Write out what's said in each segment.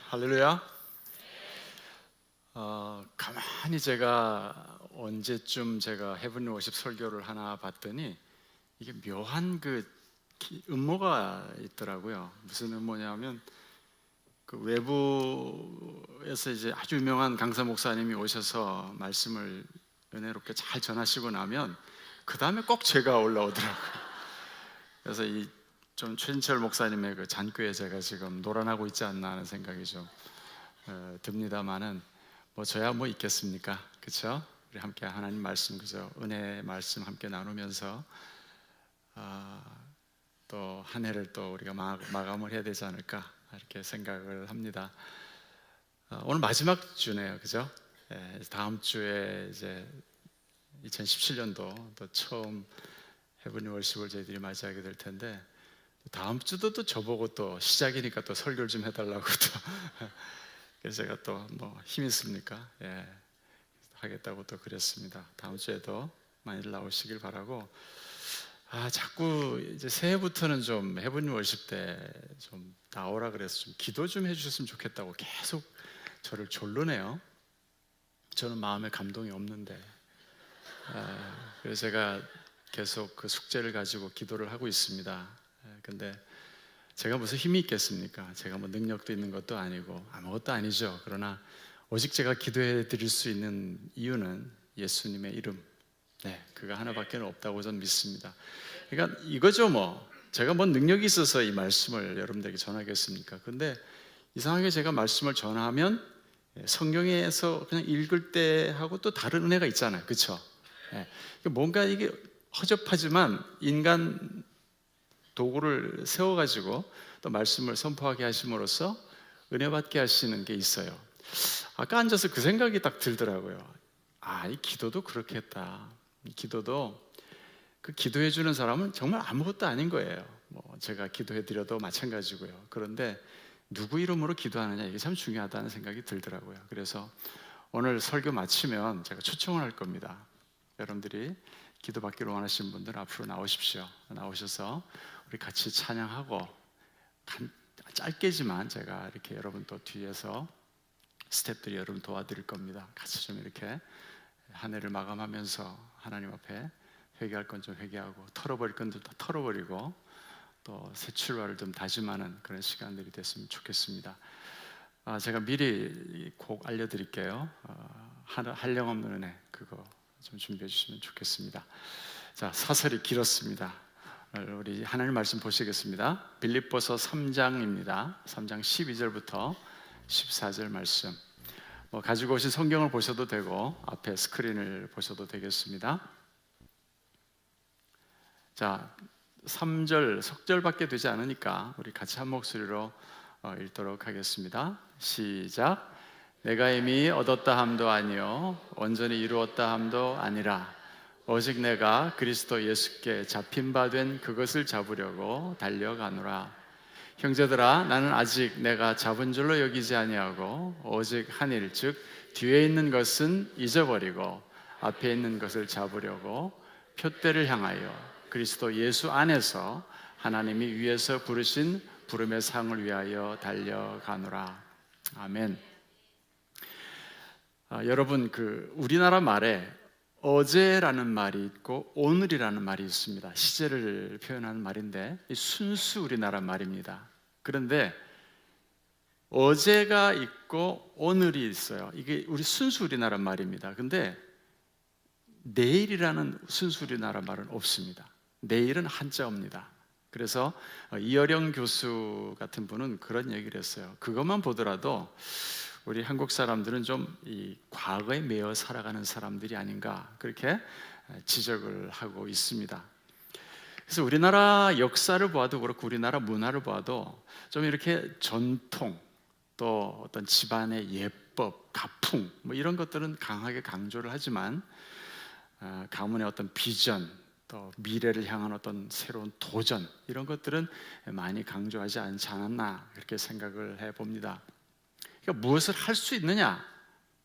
할렐루야. 가만히 제가 언제쯤 제가 헤븐리 워십 설교를 하나 봤더니 이게 묘한 음모가 있더라고요. 무슨 음모냐면 그 외부에서 이제 아주 유명한 강사 목사님이 오셔서 말씀을 은혜롭게 잘 전하시고 나면 그 다음에 꼭 제가 올라오더라고요. 그래서 이 좀 최진철 목사님의 그 잔꾀에 제가 지금 놀아나고 있지 않나 하는 생각이 좀 듭니다만은 뭐 저야 뭐 있겠습니까, 그렇죠? 우리 함께 하나님 말씀, 그죠? 은혜 말씀 함께 나누면서 또 한 해를 또 우리가 마감을 해야 되지 않을까 이렇게 생각을 합니다. 오늘 마지막 주네요, 그죠? 다음 주에 이제 2017년도 또 처음 헤븐리 월십을 저희들이 맞이하게 될 텐데, 다음 주도 또 저보고 또 시작이니까 또 설교를 좀 해달라고 또 그래서 제가 또 뭐 힘 있습니까? 하겠다고 또 그랬습니다. 다음 주에도 많이 나오시길 바라고. 자꾸 이제 새해부터는 좀 헤븐리 월십 때 좀 나오라 그래서 좀 기도 좀 해주셨으면 좋겠다고 계속 저를 졸르네요. 저는 마음에 감동이 없는데. 그래서 제가 계속 그 숙제를 가지고 기도를 하고 있습니다. 근데 제가 무슨 힘이 있겠습니까? 제가 뭐 능력도 있는 것도 아니고 아무것도 아니죠. 그러나 오직 제가 기도해 드릴 수 있는 이유는 예수님의 이름, 그가 하나밖에 없다고 저는 믿습니다. 그러니까 이거죠. 뭐 제가 뭔 능력이 있어서 이 말씀을 여러분들에게 전하겠습니까? 근데 이상하게 제가 말씀을 전하면 성경에서 그냥 읽을 때 하고 또 다른 은혜가 있잖아요, 그렇죠? 뭔가 이게 허접하지만 인간 도구를 세워가지고 또 말씀을 선포하게 하심으로써 은혜 받게 하시는 게 있어요. 아까 앉아서 그 생각이 딱 들더라고요. 이 기도도 그렇게 했다. 이 기도도 그 기도해 주는 사람은 정말 아무것도 아닌 거예요. 뭐 제가 기도해 드려도 마찬가지고요. 그런데 누구 이름으로 기도하느냐, 이게 참 중요하다는 생각이 들더라고요. 그래서 오늘 설교 마치면 제가 초청을 할 겁니다. 여러분들이 기도받기를 원하시는 분들 앞으로 나오십시오. 나오셔서 우리 같이 찬양하고, 짧게지만 제가 이렇게 여러분 또 뒤에서 스태프들이 여러분 도와드릴 겁니다. 같이 좀 이렇게 한 해를 마감하면서 하나님 앞에 회개할 건 좀 회개하고, 털어버릴 건 좀 다 털어버리고, 또 새 출발을 좀 다짐하는 그런 시간들이 됐으면 좋겠습니다. 제가 미리 곡 알려드릴게요. 한량없는 은혜, 그거 좀 준비해 주시면 좋겠습니다. 자, 사설이 길었습니다. 우리 하나님 말씀 보시겠습니다. 빌립보서 3장입니다. 3장 12절부터 14절 말씀. 가지고 오신 성경을 보셔도 되고 앞에 스크린을 보셔도 되겠습니다. 자, 3절 석절밖에 되지 않으니까 우리 같이 한 목소리로 읽도록 하겠습니다. 시작. 내가 이미 얻었다 함도 아니요 온전히 이루었다 함도 아니라 오직 내가 그리스도 예수께 잡힌 바 된 그것을 잡으려고 달려가노라. 형제들아, 나는 아직 내가 잡은 줄로 여기지 아니하고 오직 한 일, 즉 뒤에 있는 것은 잊어버리고 앞에 있는 것을 잡으려고 표대를 향하여 그리스도 예수 안에서 하나님이 위에서 부르신 부름의 상을 위하여 달려가노라. 아멘. 여러분, 우리나라 말에 어제라는 말이 있고 오늘이라는 말이 있습니다. 시제를 표현하는 말인데 순수 우리나라 말입니다. 그런데 어제가 있고 오늘이 있어요. 이게 우리 순수 우리나라 말입니다. 근데 내일이라는 순수 우리나라 말은 없습니다. 내일은 한자어입니다. 그래서 이어령 교수 같은 분은 그런 얘기를 했어요. 그것만 보더라도 우리 한국 사람들은 좀 이 과거에 매여 살아가는 사람들이 아닌가, 그렇게 지적을 하고 있습니다. 그래서 우리나라 역사를 보아도 그렇고 우리나라 문화를 보아도 좀 이렇게 전통, 또 어떤 집안의 예법, 가풍 뭐 이런 것들은 강하게 강조를 하지만 가문의 어떤 비전, 또 미래를 향한 어떤 새로운 도전, 이런 것들은 많이 강조하지 않지 않았나, 그렇게 생각을 해봅니다. 그러니까 무엇을 할 수 있느냐,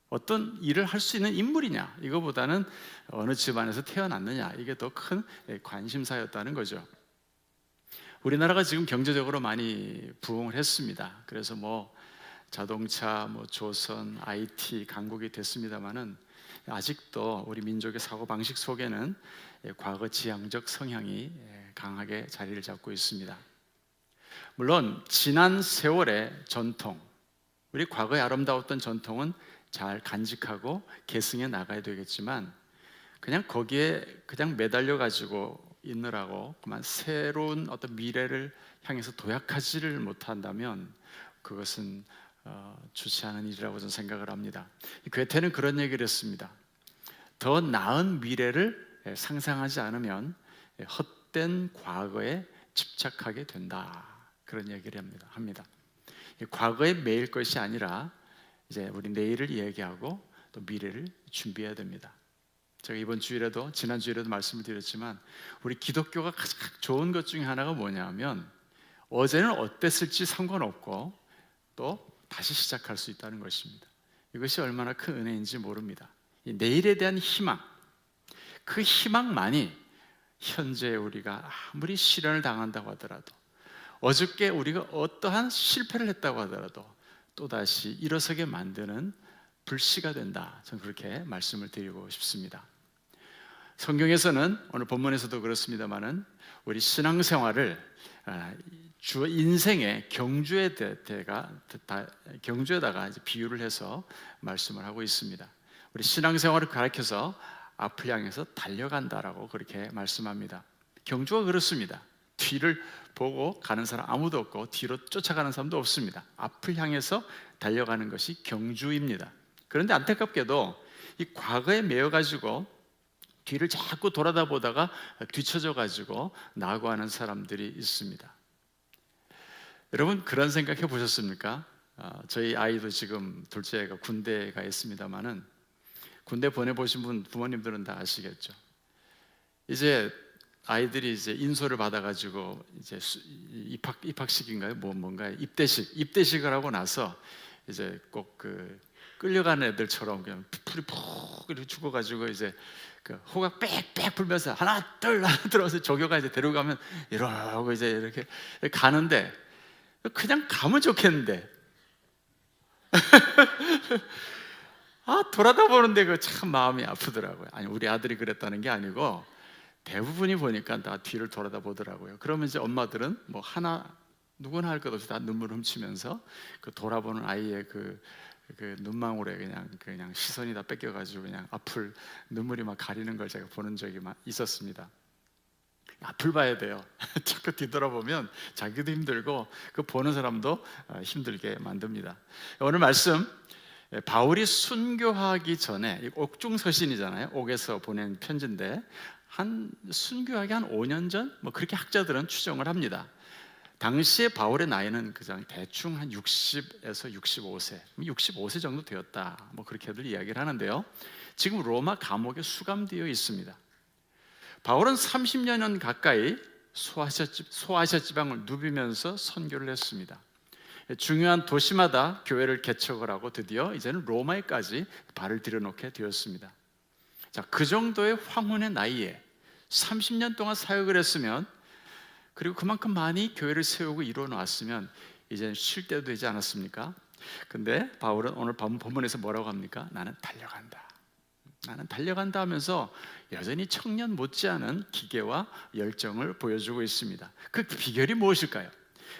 어떤 일을 할 수 있는 인물이냐, 이거보다는 어느 집안에서 태어났느냐, 이게 더 큰 관심사였다는 거죠. 우리나라가 지금 경제적으로 많이 부흥을 했습니다. 그래서 자동차, 뭐 조선, IT 강국이 됐습니다마는 아직도 우리 민족의 사고 방식 속에는 과거 지향적 성향이 강하게 자리를 잡고 있습니다. 물론 지난 세월의 전통, 우리 과거에 아름다웠던 전통은 잘 간직하고 계승해 나가야 되겠지만 그냥 거기에 그냥 매달려 가지고 있느라고 그만 새로운 어떤 미래를 향해서 도약하지를 못한다면 그것은 좋지 않은 일이라고 저는 생각을 합니다. 괴테는 그런 얘기를 했습니다. 더 나은 미래를 상상하지 않으면 헛된 과거에 집착하게 된다. 그런 얘기를 합니다. 과거에 매일 것이 아니라 이제 우리 내일을 얘기하고 또 미래를 준비해야 됩니다. 제가 이번 주일에도 지난 주일에도 말씀을 드렸지만 우리 기독교가 가장 좋은 것 중에 하나가 뭐냐면 어제는 어땠을지 상관없고 또 다시 시작할 수 있다는 것입니다. 이것이 얼마나 큰 은혜인지 모릅니다. 이 내일에 대한 희망, 그 희망만이 현재 우리가 아무리 시련을 당한다고 하더라도 어저께 우리가 어떠한 실패를 했다고 하더라도 또다시 일어서게 만드는 불씨가 된다. 저는 그렇게 말씀을 드리고 싶습니다. 성경에서는 오늘 본문에서도 그렇습니다마는 우리 신앙생활을 주 인생의 경주에다가 이제 비유를 해서 말씀을 하고 있습니다. 우리 신앙생활을 가르쳐서 앞을 향해서 달려간다라고 그렇게 말씀합니다. 경주가 그렇습니다. 뒤를 보고 가는 사람 아무도 없고 뒤로 쫓아가는 사람도 없습니다. 앞을 향해서 달려가는 것이 경주입니다. 그런데 안타깝게도 이 과거에 매여가지고 뒤를 자꾸 돌아다 보다가 뒤쳐져가지고 나고하는 사람들이 있습니다. 여러분 그런 생각 해보셨습니까? 저희 아이도 지금 둘째가 군대에 가 있습니다만은 군대 보내보신 부모님들은 다 아시겠죠. 이제 아이들이 이제 인소를 받아가지고 이제 입학식인가요? 뭔가요? 입대식을 하고 나서 이제 꼭 그 끌려가는 애들처럼 그냥 풀이 푹 이렇게 죽어가지고 이제 그 호각 빽빽 불면서 하나 둘 들어서 조교가 이제 데려가면 이러고 이제 이렇게 가는데 그냥 가면 좋겠는데 돌아다 보는데 그 참 마음이 아프더라고요. 아니 우리 아들이 그랬다는 게 아니고 대부분이 보니까 다 뒤를 돌아다 보더라고요. 그러면 이제 엄마들은 뭐 누구나 할 것 없이 다 눈물 훔치면서 그 돌아보는 아이의 그 눈망울에 그냥 시선이 다 뺏겨가지고 그냥 앞을 눈물이 막 가리는 걸 제가 보는 적이 있었습니다. 앞을 봐야 돼요. 자꾸 뒤돌아보면 자기도 힘들고 그 보는 사람도 힘들게 만듭니다. 오늘 말씀 바울이 순교하기 전에 옥중서신이잖아요. 옥에서 보낸 편지인데 순교하기 한 5년 전 뭐 그렇게 학자들은 추정을 합니다. 당시에 바울의 나이는 그냥 대충 한 60에서 65세, 65세 정도 되었다. 뭐 그렇게들 이야기를 하는데요. 지금 로마 감옥에 수감되어 있습니다. 바울은 30년 가까이 소아시아 지방을 누비면서 선교를 했습니다. 중요한 도시마다 교회를 개척을 하고 드디어 이제는 로마에까지 발을 들여놓게 되었습니다. 자, 그 정도의 황혼의 나이에 30년 동안 사역을 했으면 그리고 그만큼 많이 교회를 세우고 이루어 놨으면 이제 쉴 때도 되지 않았습니까? 근데 바울은 오늘 본문에서 뭐라고 합니까? 나는 달려간다 하면서 여전히 청년 못지않은 기계와 열정을 보여주고 있습니다. 그 비결이 무엇일까요?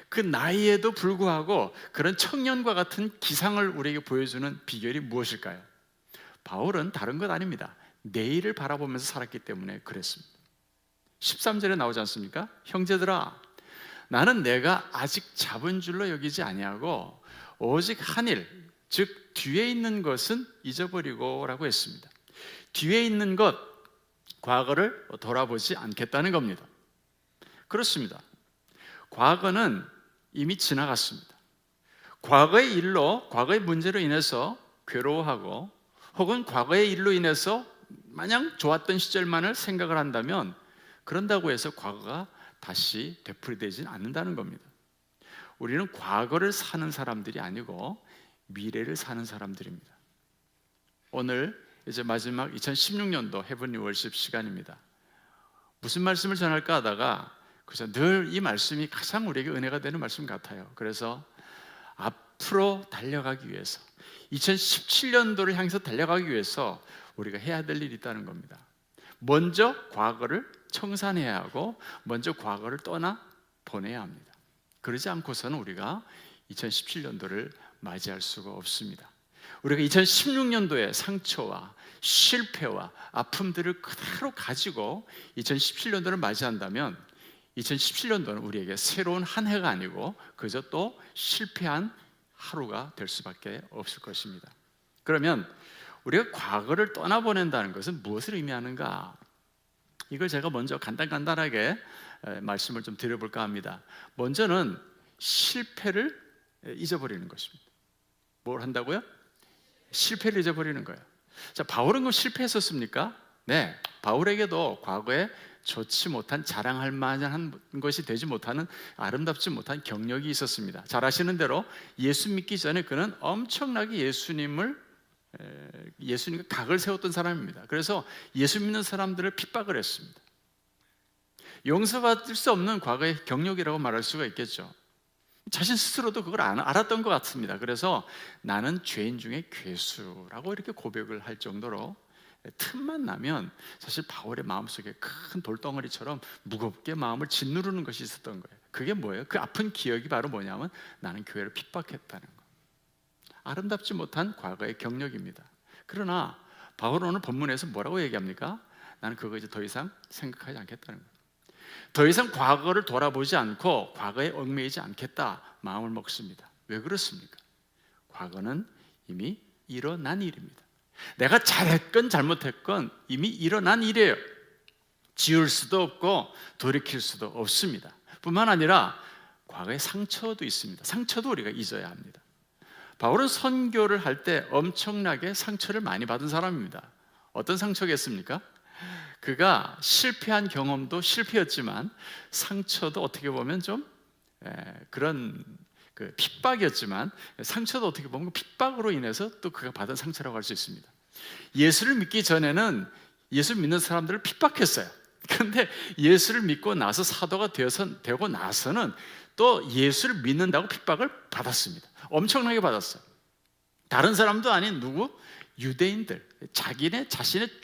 그 나이에도 불구하고 그런 청년과 같은 기상을 우리에게 보여주는 비결이 무엇일까요? 바울은 다른 것 아닙니다. 내일을 바라보면서 살았기 때문에 그랬습니다. 13절에 나오지 않습니까? 형제들아, 나는 내가 아직 잡은 줄로 여기지 아니하고 오직 한 일, 즉 뒤에 있는 것은 잊어버리고 라고 했습니다. 뒤에 있는 것, 과거를 돌아보지 않겠다는 겁니다. 그렇습니다. 과거는 이미 지나갔습니다. 과거의 일로, 과거의 문제로 인해서 괴로워하고 혹은 과거의 일로 인해서 마냥 좋았던 시절만을 생각을 한다면 그런다고 해서 과거가 다시 되풀이되지는 않는다는 겁니다. 우리는 과거를 사는 사람들이 아니고 미래를 사는 사람들입니다. 오늘 이제 마지막 2016년도 헤븐리 월십 시간입니다. 무슨 말씀을 전할까 하다가 그래서 늘 이 말씀이 가장 우리에게 은혜가 되는 말씀 같아요. 그래서 앞으로 달려가기 위해서 2017년도를 향해서 달려가기 위해서 우리가 해야 될 일이 있다는 겁니다. 먼저 과거를 청산해야 하고 먼저 과거를 떠나 보내야 합니다. 그러지 않고서는 우리가 2017년도를 맞이할 수가 없습니다. 우리가 2016년도의 상처와 실패와 아픔들을 그대로 가지고 2017년도를 맞이한다면 2017년도는 우리에게 새로운 한 해가 아니고 그저 또 실패한 하루가 될 수밖에 없을 것입니다. 그러면 우리가 과거를 떠나보낸다는 것은 무엇을 의미하는가? 이걸 제가 먼저 간단하게 말씀을 좀 드려볼까 합니다. 먼저는 실패를 잊어버리는 것입니다. 뭘 한다고요? 실패를 잊어버리는 거예요. 자, 바울은 그럼 실패했었습니까? 네, 바울에게도 과거에 좋지 못한, 자랑할 만한 것이 되지 못하는, 아름답지 못한 경력이 있었습니다. 잘 아시는 대로 예수 믿기 전에 그는 엄청나게 예수님과 각을 세웠던 사람입니다. 그래서 예수 믿는 사람들을 핍박을 했습니다. 용서받을 수 없는 과거의 경력이라고 말할 수가 있겠죠. 자신 스스로도 그걸 알았던 것 같습니다. 그래서 나는 죄인 중에 괴수라고 이렇게 고백을 할 정도로 틈만 나면 사실 바울의 마음속에 큰 돌덩어리처럼 무겁게 마음을 짓누르는 것이 있었던 거예요. 그게 뭐예요? 그 아픈 기억이 바로 뭐냐면 나는 교회를 핍박했다는 거. 아름답지 못한 과거의 경력입니다. 그러나 바울은 오늘 본문에서 뭐라고 얘기합니까? 나는 그거 이제 더 이상 생각하지 않겠다는 거예요. 더 이상 과거를 돌아보지 않고 과거에 얽매이지 않겠다 마음을 먹습니다. 왜 그렇습니까? 과거는 이미 일어난 일입니다. 내가 잘했건 잘못했건 이미 일어난 일이에요. 지울 수도 없고 돌이킬 수도 없습니다. 뿐만 아니라 과거의 상처도 있습니다. 상처도 우리가 잊어야 합니다. 바울은 선교를 할 때 엄청나게 상처를 많이 받은 사람입니다. 어떤 상처겠습니까? 그가 실패한 경험도 실패였지만 상처도 어떻게 보면 좀 그런 핍박이었지만 상처도 어떻게 보면 핍박으로 인해서 또 그가 받은 상처라고 할 수 있습니다. 예수를 믿기 전에는 예수 믿는 사람들을 핍박했어요. 그런데 예수를 믿고 나서 사도가 되고 나서는 또 예수를 믿는다고 핍박을 받았습니다. 엄청나게 받았어요. 다른 사람도 아닌 누구? 유대인들, 자신의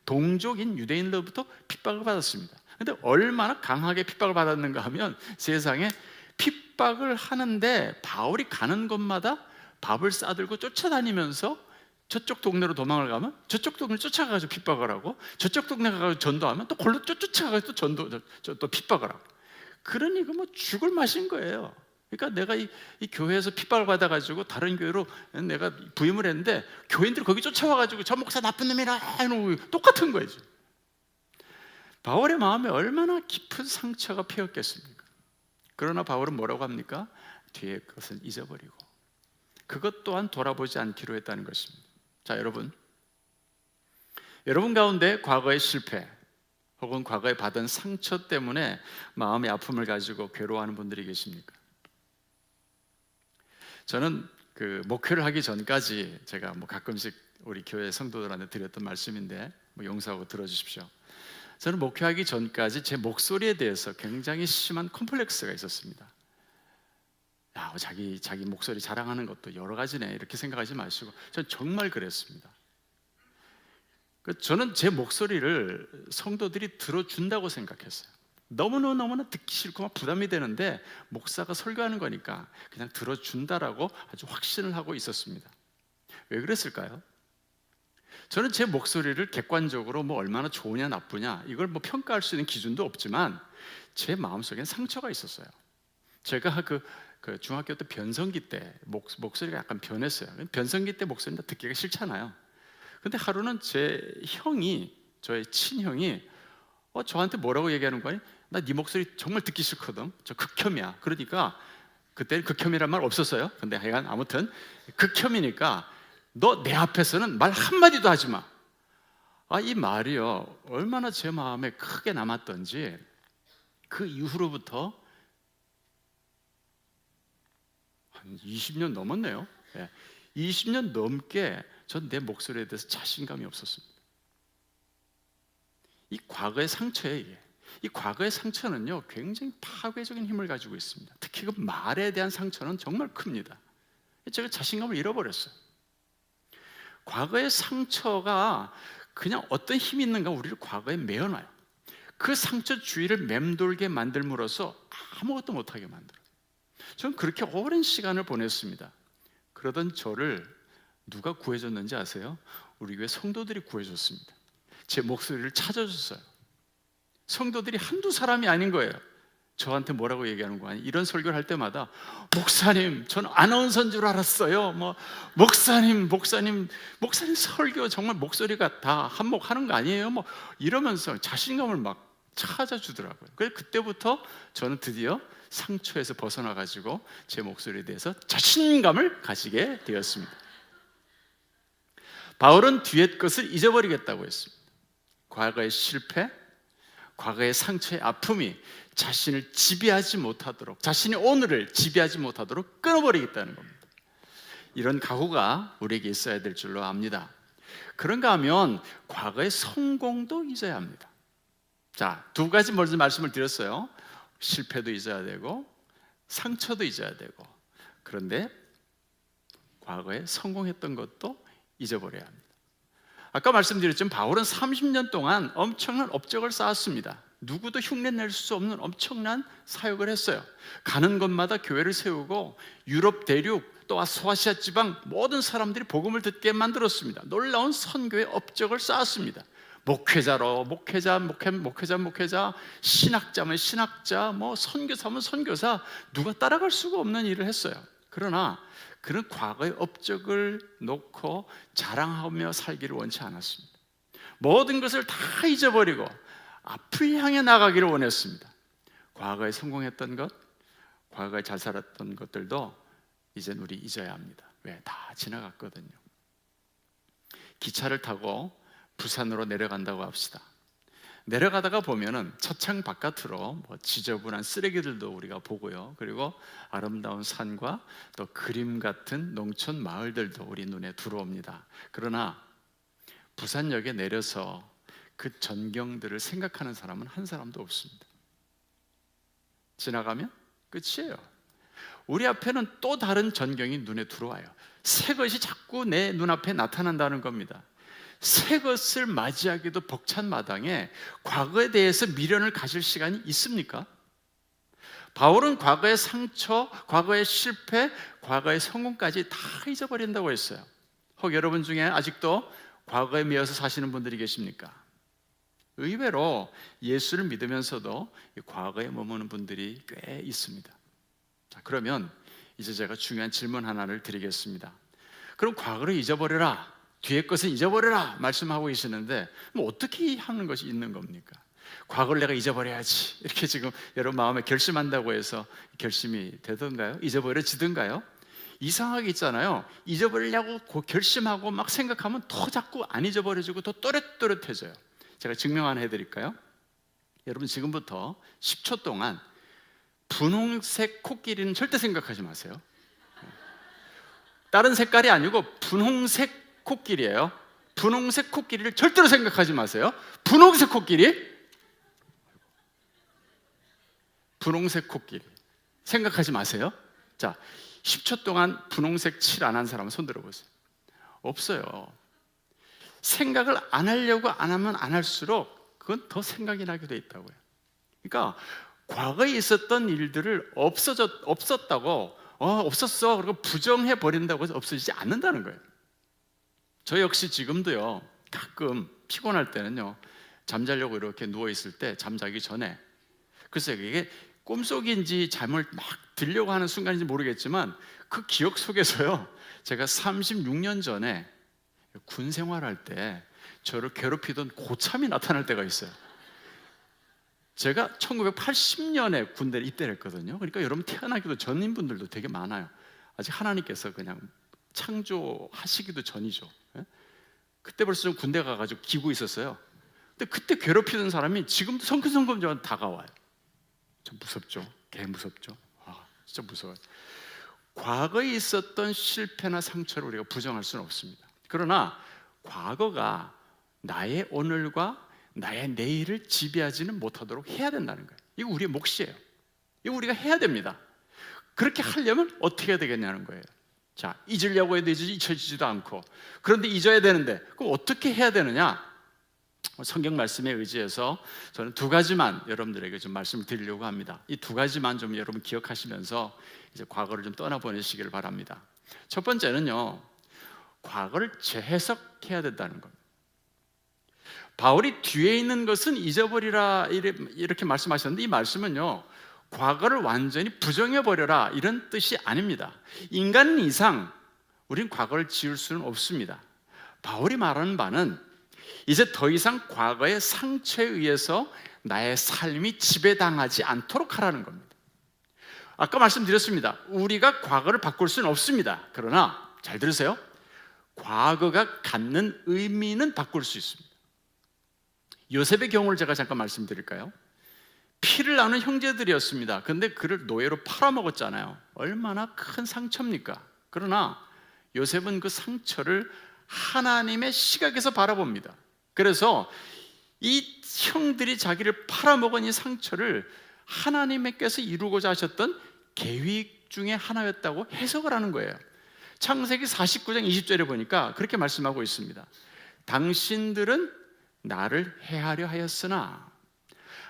동족인 유대인들로부터 핍박을 받았습니다. 그런데 얼마나 강하게 핍박을 받았는가 하면 세상에 핍박을 하는데 바울이 가는 곳마다 밥을 싸들고 쫓아다니면서 저쪽 동네로 도망을 가면 저쪽 동네를 쫓아가서 핍박을 하고 저쪽 동네 가서 전도하면 또 걸로 쫓아가서 또 핍박을 하고 그러니 뭐 죽을 맛인 거예요. 그러니까 내가 이 교회에서 핍박을 받아가지고 다른 교회로 내가 부임을 했는데 교인들이 거기 쫓아와가지고 저 목사 나쁜 놈이라 해놓고 똑같은 거예요. 바울의 마음에 얼마나 깊은 상처가 피었겠습니까? 그러나 바울은 뭐라고 합니까? 뒤에 그것을 잊어버리고 그것 또한 돌아보지 않기로 했다는 것입니다. 자, 여러분 가운데 과거의 실패 혹은 과거에 받은 상처 때문에 마음의 아픔을 가지고 괴로워하는 분들이 계십니까? 저는 그 목회를 하기 전까지 제가 가끔씩 우리 교회 성도들한테 드렸던 말씀인데 용서하고 들어주십시오. 저는 목회하기 전까지 제 목소리에 대해서 굉장히 심한 컴플렉스가 있었습니다. 야, 자기 목소리 자랑하는 것도 여러 가지네 이렇게 생각하지 마시고 저는 정말 그랬습니다. 저는 제 목소리를 성도들이 들어준다고 생각했어요. 너무나 듣기 싫고 막 부담이 되는데 목사가 설교하는 거니까 그냥 들어준다라고 아주 확신을 하고 있었습니다. 왜 그랬을까요? 저는 제 목소리를 객관적으로 얼마나 좋으냐 나쁘냐 이걸 평가할 수 있는 기준도 없지만 제 마음속에는 상처가 있었어요. 제가 그 중학교 때 변성기 때 목소리가 약간 변했어요. 변성기 때 목소리는 듣기가 싫잖아요. 근데 하루는 저의 친형이 저한테 뭐라고 얘기하는 거니? 나 네 목소리 정말 듣기 싫거든. 저 극혐이야. 그러니까 그때는 극혐이란 말 없었어요. 근데 하여간 아무튼 극혐이니까 너 내 앞에서는 말 한마디도 하지 마. 이 말이요 얼마나 제 마음에 크게 남았던지 그 이후로부터 한 20년 넘었네요. 20년 넘게 전 내 목소리에 대해서 자신감이 없었습니다. 이 과거의 상처예요. 이게. 이 과거의 상처는요, 굉장히 파괴적인 힘을 가지고 있습니다. 특히 그 말에 대한 상처는 정말 큽니다. 제가 자신감을 잃어버렸어요. 과거의 상처가 그냥 어떤 힘이 있는가 우리를 과거에 매어놔요. 그 상처 주위를 맴돌게 만들므로써 아무것도 못하게 만들어요. 저는 그렇게 오랜 시간을 보냈습니다. 그러던 저를 누가 구해줬는지 아세요? 우리 교회 성도들이 구해줬습니다. 제 목소리를 찾아줬어요. 성도들이 한두 사람이 아닌 거예요. 저한테 뭐라고 얘기하는 거 아니에요. 이런 설교를 할 때마다 목사님, 저는 아나운서인 줄 알았어요. 목사님 설교 정말 목소리가 다 한몫하는 거 아니에요? 이러면서 자신감을 막 찾아주더라고요. 그래서 그때부터 저는 드디어 상처에서 벗어나 가지고 제 목소리에 대해서 자신감을 가지게 되었습니다. 바울은 뒤의 것을 잊어버리겠다고 했습니다. 과거의 실패, 과거의 상처의 아픔이 자신을 지배하지 못하도록, 자신의 오늘을 지배하지 못하도록 끊어버리겠다는 겁니다. 이런 각오가 우리에게 있어야 될 줄로 압니다. 그런가 하면 과거의 성공도 잊어야 합니다. 자, 두 가지 먼저 말씀을 드렸어요. 실패도 잊어야 되고 상처도 잊어야 되고, 그런데 과거에 성공했던 것도 잊어버려야 합니다. 아까 말씀드렸지만 바울은 30년 동안 엄청난 업적을 쌓았습니다. 누구도 흉내낼 수 없는 엄청난 사역을 했어요. 가는 곳마다 교회를 세우고 유럽 대륙 또 소아시아 지방 모든 사람들이 복음을 듣게 만들었습니다. 놀라운 선교의 업적을 쌓았습니다. 목회자로 목회자, 신학자면 신학자, 선교사면 선교사, 누가 따라갈 수가 없는 일을 했어요. 그러나 그런 과거의 업적을 놓고 자랑하며 살기를 원치 않았습니다. 모든 것을 다 잊어버리고 앞을 향해 나가기를 원했습니다. 과거에 성공했던 것, 과거에 잘 살았던 것들도 이젠 우리 잊어야 합니다. 왜? 다 지나갔거든요. 기차를 타고 부산으로 내려간다고 합시다. 내려가다가 보면은 차창 바깥으로 지저분한 쓰레기들도 우리가 보고요. 그리고 아름다운 산과 또 그림 같은 농촌 마을들도 우리 눈에 들어옵니다. 그러나 부산역에 내려서 그 전경들을 생각하는 사람은 한 사람도 없습니다. 지나가면 끝이에요. 우리 앞에는 또 다른 전경이 눈에 들어와요. 새 것이 자꾸 내 눈앞에 나타난다는 겁니다. 새 것을 맞이하기도 벅찬 마당에 과거에 대해서 미련을 가질 시간이 있습니까? 바울은 과거의 상처, 과거의 실패, 과거의 성공까지 다 잊어버린다고 했어요. 혹 여러분 중에 아직도 과거에 미어서 사시는 분들이 계십니까? 의외로 예수를 믿으면서도 과거에 머무는 분들이 꽤 있습니다. 자, 그러면 이제 제가 중요한 질문 하나를 드리겠습니다. 그럼 과거를 잊어버려라, 뒤의 것은 잊어버려라 말씀하고 계시는데 어떻게 하는 것이 있는 겁니까? 과거를 내가 잊어버려야지 이렇게 지금 여러분 마음에 결심한다고 해서 결심이 되던가요? 잊어버려지던가요? 이상하게 있잖아요. 잊어버리려고 결심하고 막 생각하면 더 자꾸 안 잊어버려지고 더 또렷또렷해져요. 제가 증명 하나 해드릴까요? 여러분 지금부터 10초 동안 분홍색 코끼리는 절대 생각하지 마세요. 다른 색깔이 아니고 분홍색 코끼리예요. 분홍색 코끼리를 절대로 생각하지 마세요. 분홍색 코끼리, 분홍색 코끼리 생각하지 마세요. 자, 10초 동안 분홍색 칠 안 한 사람은 손 들어보세요. 없어요. 생각을 안 하려고 안 하면 안 할수록 그건 더 생각이 나게 돼 있다고요. 그러니까 과거에 있었던 일들을 없었다고 없었어 그리고 부정해 버린다고 해서 없어지지 않는다는 거예요. 저 역시 지금도요, 가끔 피곤할 때는요, 잠자려고 이렇게 누워있을 때 잠자기 전에, 글쎄요, 이게 꿈속인지 잠을 막 들려고 하는 순간인지 모르겠지만 그 기억 속에서요, 제가 36년 전에 군 생활할 때 저를 괴롭히던 고참이 나타날 때가 있어요. 제가 1980년에 군대를 입대를 했거든요. 그러니까 여러분 태어나기도 전인 분들도 되게 많아요. 아직 하나님께서 그냥 창조하시기도 전이죠. 그때 벌써 좀 군대 가가지고 기고 있었어요. 근데 그때 괴롭히던 사람이 지금도 성큼성큼 저한테 다가와요. 좀 무섭죠? 개 무섭죠? 진짜 무서워요. 과거에 있었던 실패나 상처를 우리가 부정할 수는 없습니다. 그러나 과거가 나의 오늘과 나의 내일을 지배하지는 못하도록 해야 된다는 거예요. 이거 우리의 몫이에요. 이거 우리가 해야 됩니다. 그렇게 하려면 어떻게 해야 되겠냐는 거예요. 자, 잊으려고 해도 잊혀지지도 않고, 그런데 잊어야 되는데 그럼 어떻게 해야 되느냐? 성경 말씀에 의지해서 저는 두 가지만 여러분들에게 좀 말씀을 드리려고 합니다. 이 두 가지만 좀 여러분 기억하시면서 이제 과거를 좀 떠나보내시기를 바랍니다. 첫 번째는요, 과거를 재해석해야 된다는 겁니다. 바울이 뒤에 있는 것은 잊어버리라 이렇게 말씀하셨는데, 이 말씀은요, 과거를 완전히 부정해버려라 이런 뜻이 아닙니다. 인간 이상 우린 과거를 지울 수는 없습니다. 바울이 말하는 바는 이제 더 이상 과거의 상처에 의해서 나의 삶이 지배당하지 않도록 하라는 겁니다. 아까 말씀드렸습니다. 우리가 과거를 바꿀 수는 없습니다. 그러나 잘 들으세요. 과거가 갖는 의미는 바꿀 수 있습니다. 요셉의 경우를 제가 잠깐 말씀드릴까요? 피를 나눈 형제들이었습니다. 그런데 그를 노예로 팔아먹었잖아요. 얼마나 큰 상처입니까? 그러나 요셉은 그 상처를 하나님의 시각에서 바라봅니다. 그래서 이 형들이 자기를 팔아먹은 이 상처를 하나님께서 이루고자 하셨던 계획 중에 하나였다고 해석을 하는 거예요. 창세기 49장 20절에 보니까 그렇게 말씀하고 있습니다. 당신들은 나를 해하려 하였으나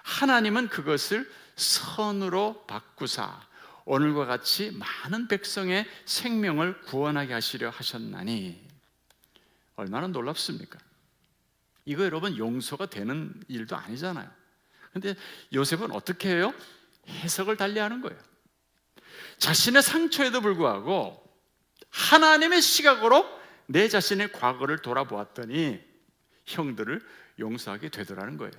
하나님은 그것을 선으로 바꾸사 오늘과 같이 많은 백성의 생명을 구원하게 하시려 하셨나니. 얼마나 놀랍습니까? 이거 여러분 용서가 되는 일도 아니잖아요. 근데 요셉은 어떻게 해요? 해석을 달리하는 거예요. 자신의 상처에도 불구하고 하나님의 시각으로 내 자신의 과거를 돌아보았더니 형들을 용서하게 되더라는 거예요.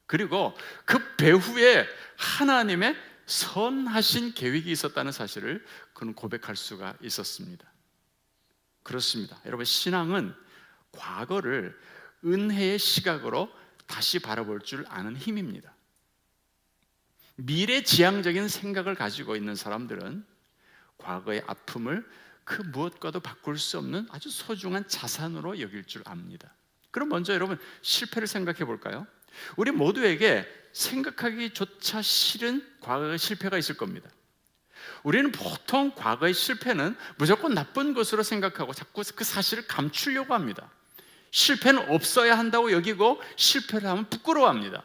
그리고 그 배후에 하나님의 선하신 계획이 있었다는 사실을 그는 고백할 수가 있었습니다. 그렇습니다. 여러분, 신앙은 과거를 은혜의 시각으로 다시 바라볼 줄 아는 힘입니다. 미래지향적인 생각을 가지고 있는 사람들은 과거의 아픔을 그 무엇과도 바꿀 수 없는 아주 소중한 자산으로 여길 줄 압니다. 그럼 먼저 여러분 실패를 생각해 볼까요? 우리 모두에게 생각하기조차 싫은 과거의 실패가 있을 겁니다. 우리는 보통 과거의 실패는 무조건 나쁜 것으로 생각하고 자꾸 그 사실을 감추려고 합니다. 실패는 없어야 한다고 여기고 실패를 하면 부끄러워합니다.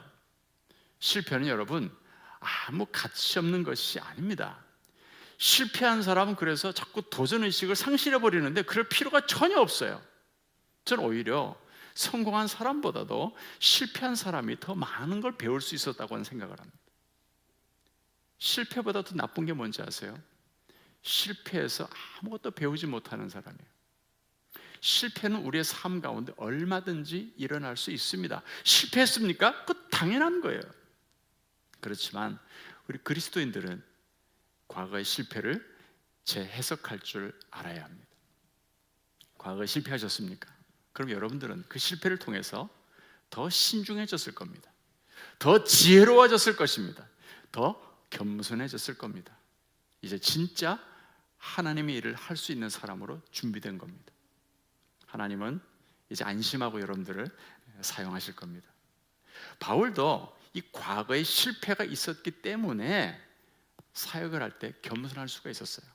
실패는 여러분 아무 가치 없는 것이 아닙니다. 실패한 사람은 그래서 자꾸 도전의식을 상실해버리는데 그럴 필요가 전혀 없어요. 저는 오히려 성공한 사람보다도 실패한 사람이 더 많은 걸 배울 수 있었다고 생각을 합니다. 실패보다 더 나쁜 게 뭔지 아세요? 실패해서 아무것도 배우지 못하는 사람이에요. 실패는 우리의 삶 가운데 얼마든지 일어날 수 있습니다. 실패했습니까? 그거 당연한 거예요. 그렇지만 우리 그리스도인들은 과거의 실패를 재해석할 줄 알아야 합니다. 과거에 실패하셨습니까? 그럼 여러분들은 그 실패를 통해서 더 신중해졌을 겁니다. 더 지혜로워졌을 것입니다. 더 겸손해졌을 겁니다. 이제 진짜 하나님의 일을 할 수 있는 사람으로 준비된 겁니다. 하나님은 이제 안심하고 여러분들을 사용하실 겁니다. 바울도 이 과거의 실패가 있었기 때문에 사역을 할 때 겸손할 수가 있었어요.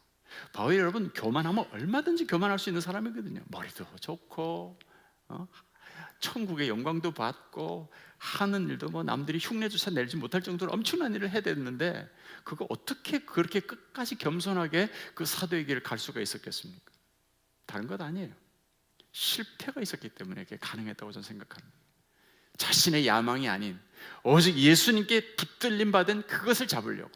바울이 여러분 교만하면 얼마든지 교만할 수 있는 사람이거든요. 머리도 좋고 천국의 영광도 받고 하는 일도 뭐 남들이 흉내조차 내지 못할 정도로 엄청난 일을 해야 됐는데 그거 어떻게 그렇게 끝까지 겸손하게 그 사도의 길을 갈 수가 있었겠습니까? 다른 것 아니에요. 실패가 있었기 때문에 그게 가능했다고 저는 생각합니다. 자신의 야망이 아닌 오직 예수님께 붙들림 받은 그것을 잡으려고,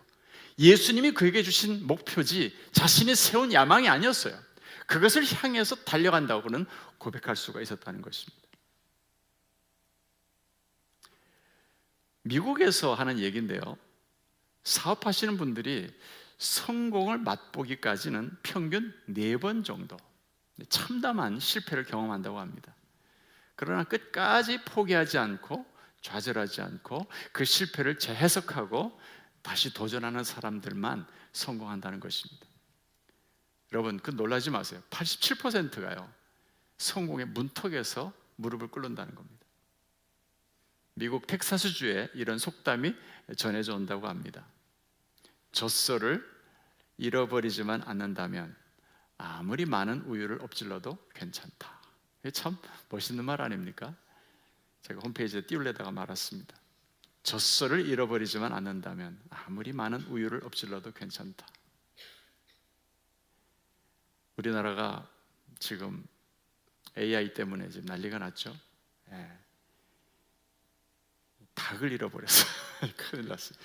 예수님이 그에게 주신 목표지 자신이 세운 야망이 아니었어요. 그것을 향해서 달려간다고 그는 고백할 수가 있었다는 것입니다. 미국에서 하는 얘기인데요, 사업하시는 분들이 성공을 맛보기까지는 평균 4번 정도 참담한 실패를 경험한다고 합니다. 그러나 끝까지 포기하지 않고 좌절하지 않고 그 실패를 재해석하고 다시 도전하는 사람들만 성공한다는 것입니다. 여러분, 그 놀라지 마세요. 87%가요 성공의 문턱에서 무릎을 꿇는다는 겁니다. 미국 텍사스주에 이런 속담이 전해져 온다고 합니다. 젖소를 잃어버리지만 않는다면 아무리 많은 우유를 엎질러도 괜찮다. 이게 참 멋있는 말 아닙니까? 제가 홈페이지에 띄우려다가 말았습니다. 젖소를 잃어버리지만 않는다면 아무리 많은 우유를 엎질러도 괜찮다. 우리나라가 지금 AI 때문에 지금 난리가 났죠. 예. 닭을 잃어버렸어요. 큰일 났어요.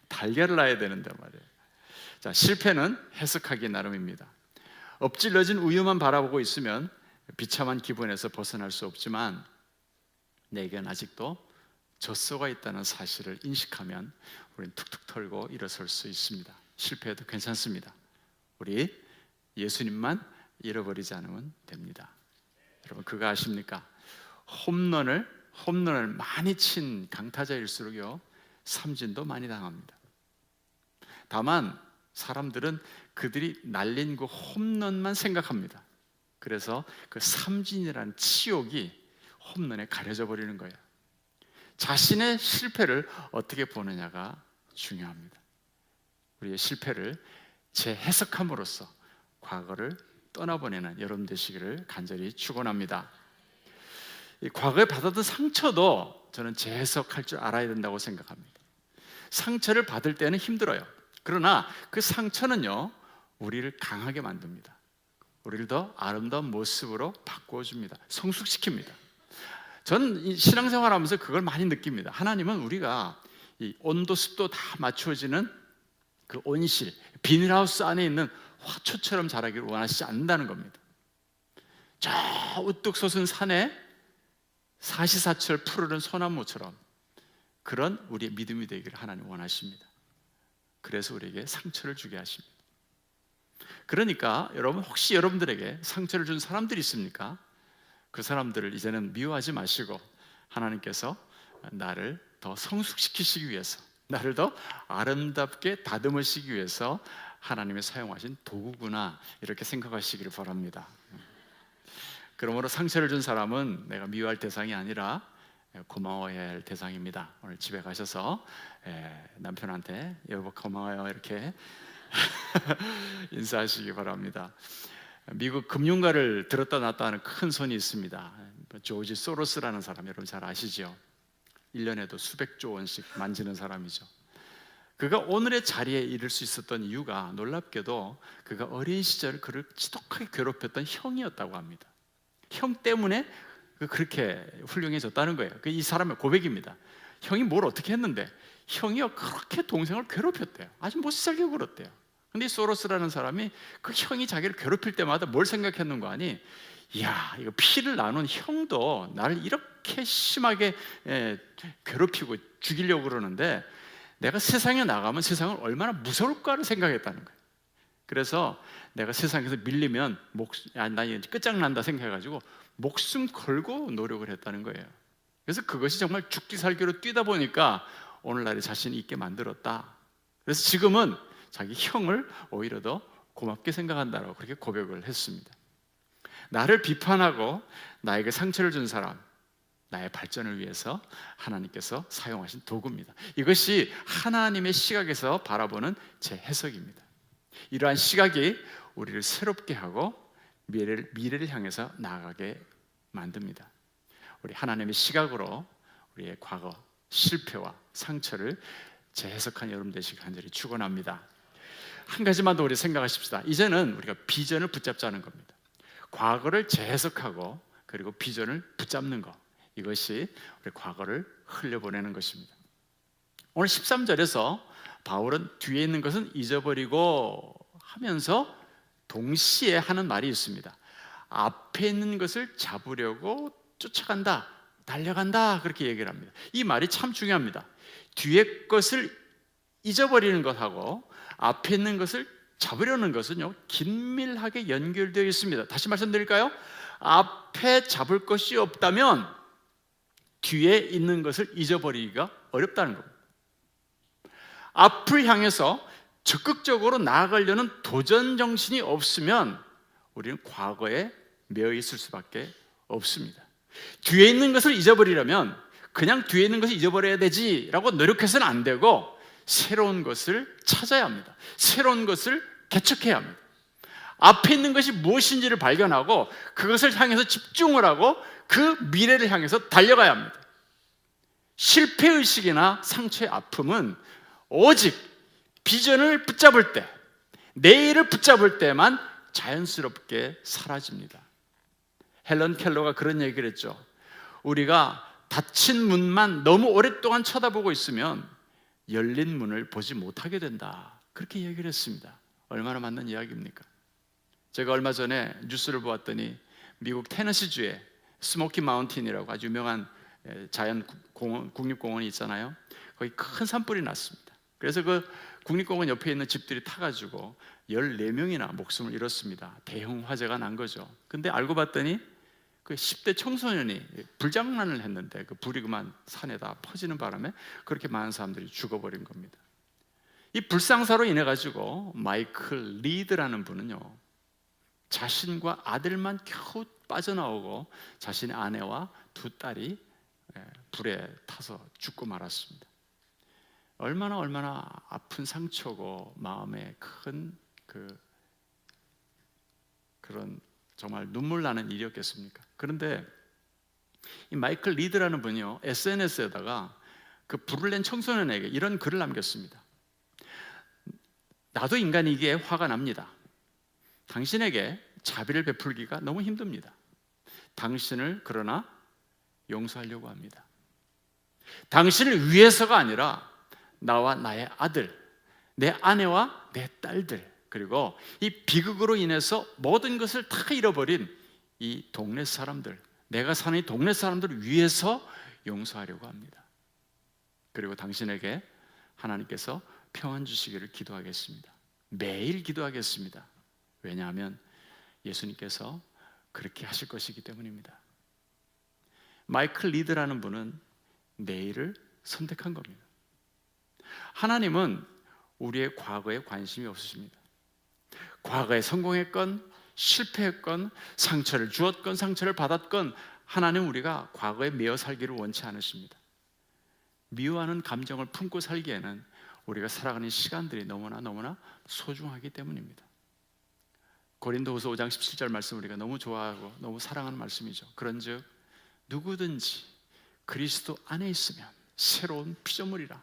달걀을 낳아야 되는데 말이에요. 자, 실패는 해석하기 나름입니다. 엎질러진 우유만 바라보고 있으면 비참한 기분에서 벗어날 수 없지만 내겐 아직도 젖소가 있다는 사실을 인식하면 우리는 툭툭 털고 일어설 수 있습니다. 실패해도 괜찮습니다. 우리 예수님만 잃어버리지 않으면 됩니다. 여러분 그거 아십니까? 홈런을 많이 친 강타자일수록요 삼진도 많이 당합니다. 다만 사람들은 그들이 날린 그 홈런만 생각합니다. 그래서 그 삼진이라는 치욕이 홈런에 가려져 버리는 거예요. 자신의 실패를 어떻게 보느냐가 중요합니다. 우리의 실패를 재해석함으로써 과거를 떠나보내는 여러분 되시기를 간절히 축원합니다. 이 과거에 받았던 상처도 저는 재해석할 줄 알아야 된다고 생각합니다. 상처를 받을 때는 힘들어요. 그러나 그 상처는요 우리를 강하게 만듭니다. 우리를 더 아름다운 모습으로 바꿔줍니다. 성숙시킵니다. 저는 신앙생활하면서 그걸 많이 느낍니다. 하나님은 우리가 이 온도 습도 다 맞춰지는 그 온실, 비닐하우스 안에 있는 화초처럼 자라기를 원하시지 않는다는 겁니다. 저 우뚝 솟은 산에 사시사철 푸르른 소나무처럼 그런 우리의 믿음이 되기를 하나님 원하십니다. 그래서 우리에게 상처를 주게 하십니다. 그러니까 여러분 혹시 여러분들에게 상처를 준 사람들이 있습니까? 그 사람들을 이제는 미워하지 마시고 하나님께서 나를 더 성숙시키시기 위해서 나를 더 아름답게 다듬으시기 위해서 하나님의 사용하신 도구구나 이렇게 생각하시기를 바랍니다. 그러므로 상처를 준 사람은 내가 미워할 대상이 아니라 고마워해야 할 대상입니다. 오늘 집에 가셔서 남편한테 여보 고마워요 이렇게 인사하시기 바랍니다. 미국 금융가를 들었다 놨다 하는 큰 손이 있습니다. 조지 소로스라는 사람 여러분 잘 아시죠? 1년에도 수백조 원씩 만지는 사람이죠. 그가 오늘의 자리에 이를 수 있었던 이유가 놀랍게도 그가 어린 시절 그를 지독하게 괴롭혔던 형이었다고 합니다. 형 때문에 그렇게 훌륭해졌다는 거예요. 이 사람의 고백입니다. 형이 뭘 어떻게 했는데 형이요 그렇게 동생을 괴롭혔대요. 아주 못 살게 굴었대요. 근데 이 소로스라는 사람이 그 형이 자기를 괴롭힐 때마다 뭘 생각했는 거 아니? 이야 이거 피를 나눈 형도 나를 이렇게 심하게 괴롭히고 죽이려고 그러는데 내가 세상에 나가면 세상은 얼마나 무서울까를 생각했다는 거예요. 그래서 내가 세상에서 밀리면 나 끝장난다 생각해가지고 목숨 걸고 노력을 했다는 거예요. 그래서 그것이 정말 죽기 살기로 뛰다 보니까 오늘날의 자신이 있게 만들었다. 그래서 지금은 자기 형을 오히려 더 고맙게 생각한다라고 그렇게 고백을 했습니다. 나를 비판하고 나에게 상처를 준 사람, 나의 발전을 위해서 하나님께서 사용하신 도구입니다. 이것이 하나님의 시각에서 바라보는 제 해석입니다. 이러한 시각이 우리를 새롭게 하고 미래를 향해서 나아가게 만듭니다. 우리 하나님의 시각으로 우리의 과거, 실패와 상처를 재해석한 여러분 되시길 간절히 축원합니다. 한 가지만 더 우리 생각하십시다. 이제는 우리가 비전을 붙잡자는 겁니다. 과거를 재해석하고 그리고 비전을 붙잡는 것, 이것이 우리 과거를 흘려보내는 것입니다. 오늘 13절에서 바울은 뒤에 있는 것은 잊어버리고 하면서 동시에 하는 말이 있습니다. 앞에 있는 것을 잡으려고 쫓아간다, 달려간다 그렇게 얘기를 합니다. 이 말이 참 중요합니다. 뒤에 것을 잊어버리는 것하고 앞에 있는 것을 잡으려는 것은요 긴밀하게 연결되어 있습니다. 다시 말씀드릴까요? 앞에 잡을 것이 없다면 뒤에 있는 것을 잊어버리기가 어렵다는 겁니다. 앞을 향해서 적극적으로 나아가려는 도전 정신이 없으면 우리는 과거에 매여 있을 수밖에 없습니다. 뒤에 있는 것을 잊어버리려면 그냥 뒤에 있는 것을 잊어버려야 되지라고 노력해서는 안 되고 새로운 것을 찾아야 합니다. 새로운 것을 개척해야 합니다. 앞에 있는 것이 무엇인지를 발견하고 그것을 향해서 집중을 하고 그 미래를 향해서 달려가야 합니다. 실패의식이나 상처의 아픔은 오직 비전을 붙잡을 때, 내일을 붙잡을 때만 자연스럽게 사라집니다. 헬런 켈러가 그런 얘기를 했죠. 우리가 닫힌 문만 너무 오랫동안 쳐다보고 있으면 열린 문을 보지 못하게 된다. 그렇게 얘기를 했습니다. 얼마나 맞는 이야기입니까? 제가 얼마 전에 뉴스를 보았더니 미국 테너시주에 스모키 마운틴이라고 아주 유명한 자연 국립공원이 있잖아요. 거기 큰 산불이 났습니다. 그래서 그 국립공원 옆에 있는 집들이 타가지고 14명이나 목숨을 잃었습니다. 대형 화재가 난 거죠. 근데 알고 봤더니 그 10대 청소년이 불장난을 했는데 그 불이 그만 산에다 퍼지는 바람에 그렇게 많은 사람들이 죽어버린 겁니다. 이 불상사로 인해 가지고 마이클 리드라는 분은요, 자신과 아들만 겨우 빠져나오고 자신의 아내와 두 딸이 불에 타서 죽고 말았습니다. 얼마나 아픈 상처고 마음에 큰 그런 정말 눈물 나는 일이었겠습니까? 그런데 이 마이클 리드라는 분이요, SNS에다가 그 불을 낸 청소년에게 이런 글을 남겼습니다. 나도 인간이기에 화가 납니다. 당신에게 자비를 베풀기가 너무 힘듭니다. 당신을 그러나 용서하려고 합니다. 당신을 위해서가 아니라 나와 나의 아들, 내 아내와 내 딸들, 그리고 이 비극으로 인해서 모든 것을 다 잃어버린 이 동네 사람들, 내가 사는 이 동네 사람들을 위해서 용서하려고 합니다. 그리고 당신에게 하나님께서 평안 주시기를 기도하겠습니다. 매일 기도하겠습니다. 왜냐하면 예수님께서 그렇게 하실 것이기 때문입니다. 마이클 리드라는 분은 내일을 선택한 겁니다. 하나님은 우리의 과거에 관심이 없으십니다. 과거에 성공했건 실패했건 상처를 주었건 상처를 받았건 하나님은 우리가 과거에 매여 살기를 원치 않으십니다. 미워하는 감정을 품고 살기에는 우리가 살아가는 시간들이 너무나 소중하기 때문입니다. 고린도후서 5장 17절 말씀 우리가 너무 좋아하고 너무 사랑하는 말씀이죠. 그런즉 누구든지 그리스도 안에 있으면 새로운 피조물이라.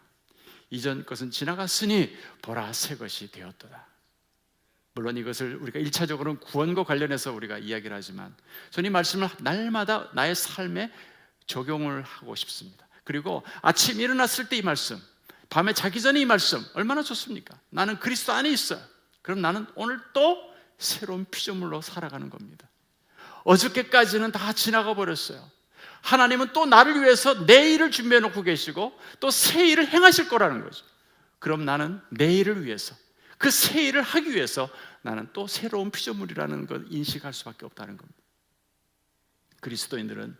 이전 것은 지나갔으니 보라 새 것이 되었도다. 물론 이것을 우리가 1차적으로는 구원과 관련해서 우리가 이야기를 하지만 저는 이 말씀을 날마다 나의 삶에 적용을 하고 싶습니다. 그리고 아침 일어났을 때 이 말씀, 밤에 자기 전에 이 말씀 얼마나 좋습니까? 나는 그리스도 안에 있어요. 그럼 나는 오늘 또 새로운 피조물로 살아가는 겁니다. 어저께까지는 다 지나가 버렸어요. 하나님은 또 나를 위해서 내일을 준비해 놓고 계시고 또 새 일을 행하실 거라는 거죠. 그럼 나는 내일을 위해서 그 새 일을 하기 위해서 나는 또 새로운 피조물이라는 걸 인식할 수밖에 없다는 겁니다. 그리스도인들은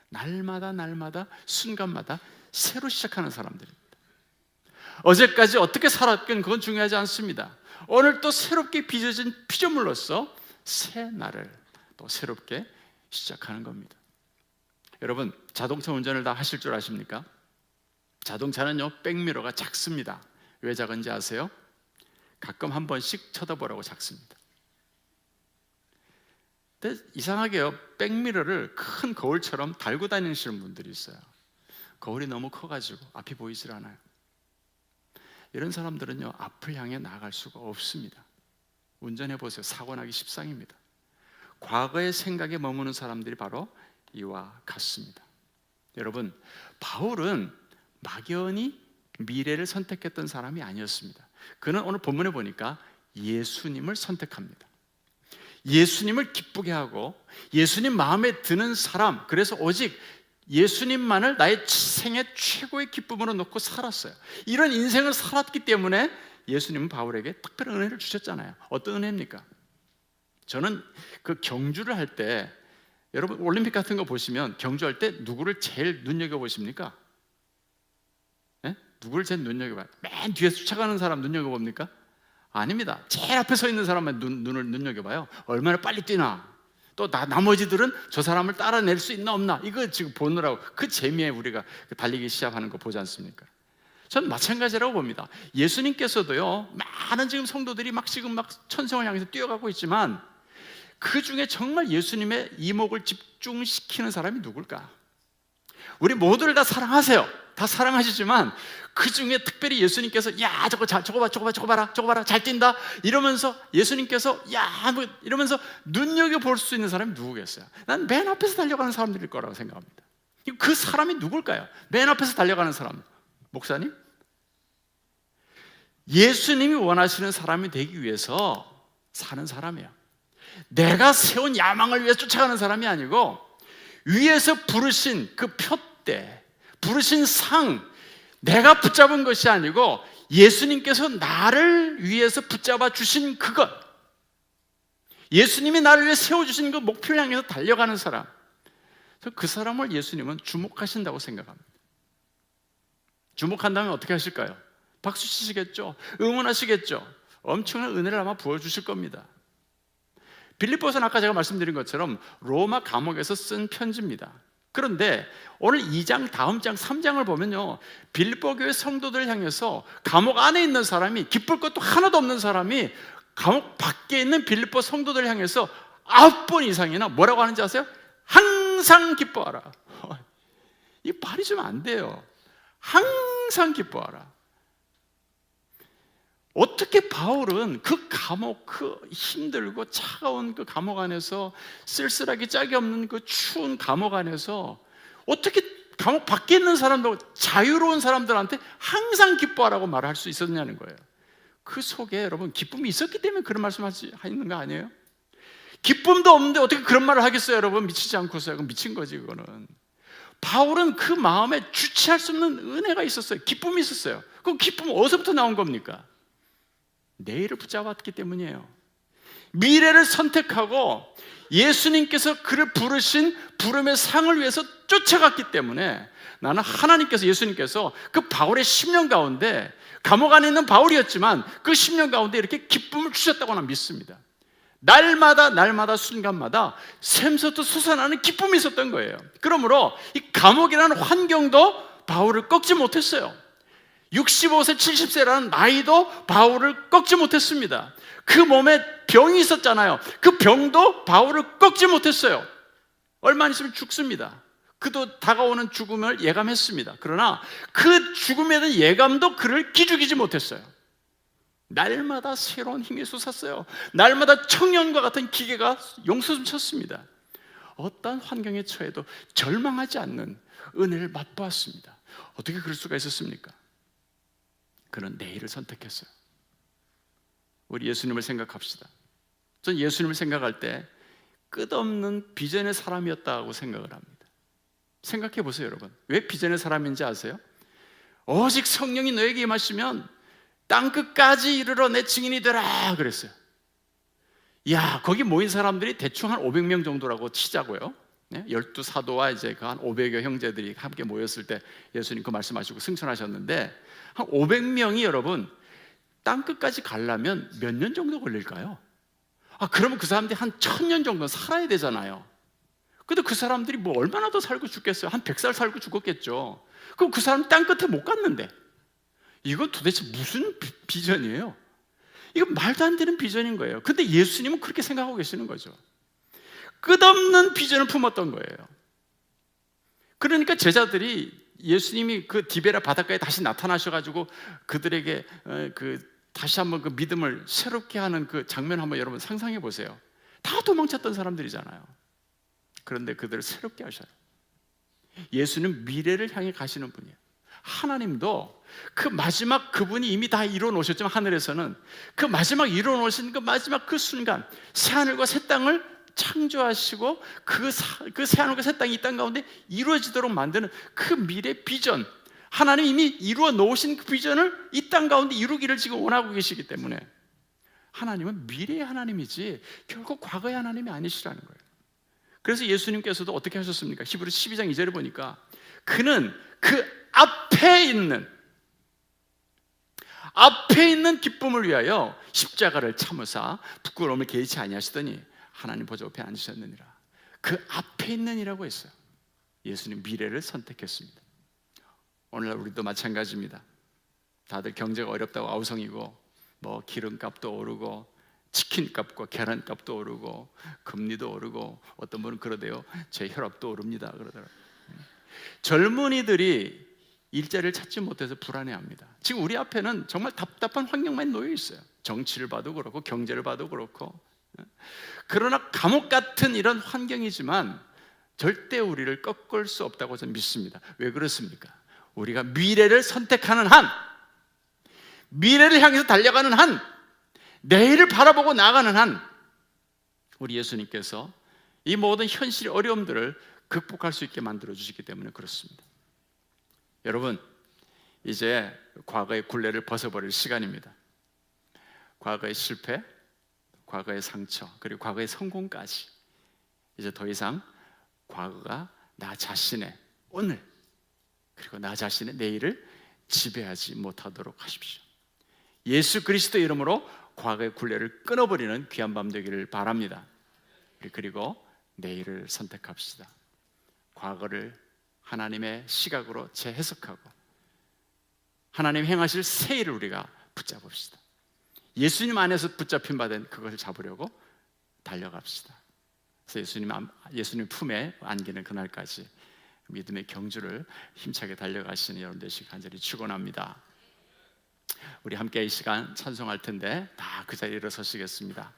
날마다 순간마다 새로 시작하는 사람들입니다. 어제까지 어떻게 살았건 그건 중요하지 않습니다. 오늘 또 새롭게 빚어진 피조물로서 새 날을 또 새롭게 시작하는 겁니다. 여러분, 자동차 운전을 다 하실 줄 아십니까? 자동차는요, 백미러가 작습니다. 왜 작은지 아세요? 가끔 한 번씩 쳐다보라고 작습니다. 근데 이상하게요, 백미러를 큰 거울처럼 달고 다니시는 분들이 있어요. 거울이 너무 커가지고 앞이 보이질 않아요. 이런 사람들은요, 앞을 향해 나아갈 수가 없습니다. 운전해 보세요. 사고 나기 십상입니다. 과거의 생각에 머무는 사람들이 바로 이와 같습니다. 여러분, 바울은 막연히 미래를 선택했던 사람이 아니었습니다. 그는 오늘 본문에 보니까 예수님을 선택합니다. 예수님을 기쁘게 하고 예수님 마음에 드는 사람, 그래서 오직 예수님만을 나의 생애 최고의 기쁨으로 놓고 살았어요. 이런 인생을 살았기 때문에 예수님은 바울에게 특별한 은혜를 주셨잖아요. 어떤 은혜입니까? 저는 그 경주를 할 때, 여러분 올림픽 같은 거 보시면 경주할 때 누구를 제일 눈여겨보십니까? 네? 누구를 제일 눈여겨봐요? 맨 뒤에 쫓아가는 사람 눈여겨봅니까? 아닙니다. 제일 앞에 서 있는 사람만 눈을 눈여겨봐요. 얼마나 빨리 뛰나, 또 나머지들은 저 사람을 따라낼 수 있나 없나 이거 지금 보느라고 그 재미에 우리가 달리기 시작하는 거 보지 않습니까? 전 마찬가지라고 봅니다. 예수님께서도요, 많은 지금 성도들이 지금 천성을 향해서 뛰어가고 있지만 그 중에 정말 예수님의 이목을 집중시키는 사람이 누굴까? 우리 모두를 다 사랑하세요. 다 사랑하시지만 그 중에 특별히 예수님께서 야 저거 봐라 잘 뛴다 이러면서 예수님께서 야 뭐 이러면서 눈여겨볼 수 있는 사람이 누구겠어요? 난 맨 앞에서 달려가는 사람들일 거라고 생각합니다. 그 사람이 누굴까요? 맨 앞에서 달려가는 사람. 목사님? 예수님이 원하시는 사람이 되기 위해서 사는 사람이에요. 내가 세운 야망을 위해 쫓아가는 사람이 아니고 위에서 부르신 그 표대, 부르신 상, 내가 붙잡은 것이 아니고 예수님께서 나를 위해서 붙잡아 주신 그것, 예수님이 나를 위해 세워주신 그 목표를 향해서 달려가는 사람, 그 사람을 예수님은 주목하신다고 생각합니다. 주목한다면 어떻게 하실까요? 박수 치시겠죠? 응원하시겠죠? 엄청난 은혜를 아마 부어주실 겁니다. 빌립보서는 아까 제가 말씀드린 것처럼 로마 감옥에서 쓴 편지입니다. 그런데 오늘 2장, 다음 장, 3장을 보면요, 빌립보 교회 성도들을 향해서 감옥 안에 있는 사람이, 기쁠 것도 하나도 없는 사람이 감옥 밖에 있는 빌립보 성도들을 향해서 9번 이상이나 뭐라고 하는지 아세요? 항상 기뻐하라. 이 말이 좀 안 돼요. 항상 기뻐하라. 어떻게 바울은 그 감옥, 그 힘들고 차가운 그 감옥 안에서, 쓸쓸하기 짝이 없는 그 추운 감옥 안에서 어떻게 감옥 밖에 있는 사람들, 자유로운 사람들한테 항상 기뻐하라고 말할 수 있었냐는 거예요. 그 속에 여러분 기쁨이 있었기 때문에 그런 말씀하시는 거 아니에요? 기쁨도 없는데 어떻게 그런 말을 하겠어요? 여러분 미치지 않고서요. 그건 미친 거지 그거는. 바울은 그 마음에 주체할 수 없는 은혜가 있었어요. 기쁨이 있었어요. 그 기쁨은 어디서부터 나온 겁니까? 내일을 붙잡았기 때문이에요. 미래를 선택하고 예수님께서 그를 부르신 부름의 상을 위해서 쫓아갔기 때문에 나는 하나님께서, 예수님께서 그 바울의 10년 가운데, 감옥 안에 있는 바울이었지만 그 10년 가운데 이렇게 기쁨을 주셨다고 나는 믿습니다. 날마다 순간마다 샘솟듯 솟아나는 기쁨이 있었던 거예요. 그러므로 이 감옥이라는 환경도 바울을 꺾지 못했어요. 65세, 70세라는 나이도 바울을 꺾지 못했습니다. 그 몸에 병이 있었잖아요. 그 병도 바울을 꺾지 못했어요. 얼마 안 있으면 죽습니다. 그도 다가오는 죽음을 예감했습니다. 그러나 그 죽음에 대한 예감도 그를 기죽이지 못했어요. 날마다 새로운 힘이 솟았어요. 날마다 청년과 같은 기계가 용솟음쳤습니다. 어떤 환경에 처해도 절망하지 않는 은혜를 맛보았습니다. 어떻게 그럴 수가 있었습니까? 그는 내일을 선택했어요. 우리 예수님을 생각합시다. 전 예수님을 생각할 때 끝없는 비전의 사람이었다고 생각을 합니다. 생각해 보세요, 여러분. 왜 비전의 사람인지 아세요? 오직 성령이 너에게 임하시면 땅끝까지 이르러 내 증인이 되라 그랬어요. 야, 거기 모인 사람들이 대충 한 500명 정도라고 치자고요. 12사도와 이제 그 한 500여 형제들이 함께 모였을 때 예수님 그 말씀하시고 승천하셨는데, 한 500명이 여러분 땅끝까지 가려면 몇 년 정도 걸릴까요? 그러면 그 사람들이 한 1000년 정도 살아야 되잖아요. 근데 그 사람들이 뭐 얼마나 더 살고 죽겠어요? 한 100살 살고 죽었겠죠. 그럼 그 사람 땅끝에 못 갔는데, 이건 도대체 무슨 비전이에요? 이건 말도 안 되는 비전인 거예요. 근데 예수님은 그렇게 생각하고 계시는 거죠. 끝없는 비전을 품었던 거예요. 그러니까 제자들이 예수님이 그 디베라 바닷가에 다시 나타나셔가지고 그들에게 다시 한번 그 믿음을 새롭게 하는 그 장면 한번 여러분 상상해 보세요. 다 도망쳤던 사람들이잖아요. 그런데 그들을 새롭게 하셔요. 예수는 미래를 향해 가시는 분이에요. 하나님도 그 마지막, 그분이 이미 다 이루어 놓으셨지만 하늘에서는 그 마지막 이루어 놓으신 그 마지막 그 순간, 새하늘과 새 땅을 창조하시고 그 새하늘과 새 땅이 이 땅 가운데 이루어지도록 만드는 그 미래 비전, 하나님 이미 이루어 놓으신 그 비전을 이 땅 가운데 이루기를 지금 원하고 계시기 때문에 하나님은 미래의 하나님이지 결국 과거의 하나님이 아니시라는 거예요. 그래서 예수님께서도 어떻게 하셨습니까? 히브리 12장 2절을 보니까 그는 그 앞에 있는 기쁨을 위하여 십자가를 참으사 부끄러움을 개의치 아니하시더니 하나님 보좌 옆에 앉으셨느니라. 그 앞에 있느니라고 했어요. 예수님 미래를 선택했습니다. 오늘날 우리도 마찬가지입니다. 다들 경제가 어렵다고 아우성이고 뭐 기름값도 오르고 치킨값과 계란값도 오르고 금리도 오르고 어떤 분은 그러대요. 제 혈압도 오릅니다 그러더라고요. 젊은이들이 일자리를 찾지 못해서 불안해합니다. 지금 우리 앞에는 정말 답답한 환경만 놓여 있어요. 정치를 봐도 그렇고 경제를 봐도 그렇고. 그러나 감옥 같은 이런 환경이지만 절대 우리를 꺾을 수 없다고 저는 믿습니다. 왜 그렇습니까? 우리가 미래를 선택하는 한, 미래를 향해서 달려가는 한, 내일을 바라보고 나가는 한, 우리 예수님께서 이 모든 현실의 어려움들을 극복할 수 있게 만들어 주시기 때문에 그렇습니다. 여러분, 이제 과거의 굴레를 벗어버릴 시간입니다. 과거의 실패, 과거의 상처, 그리고 과거의 성공까지 이제 더 이상 과거가 나 자신의 오늘, 그리고 나 자신의 내일을 지배하지 못하도록 하십시오. 예수 그리스도의 이름으로 과거의 굴레를 끊어버리는 귀한 밤 되기를 바랍니다. 그리고 내일을 선택합시다. 과거를 하나님의 시각으로 재해석하고 하나님 행하실 새 일을 우리가 붙잡읍시다. 예수님 안에서 붙잡힌 바 된 그것을 잡으려고 달려갑시다. 그래서 예수님 품에 안기는 그날까지 믿음의 경주를 힘차게 달려가시는 여러분 되시길 간절히 축원합니다. 우리 함께 이 시간 찬송할 텐데 다 그 자리에 일어서시겠습니다.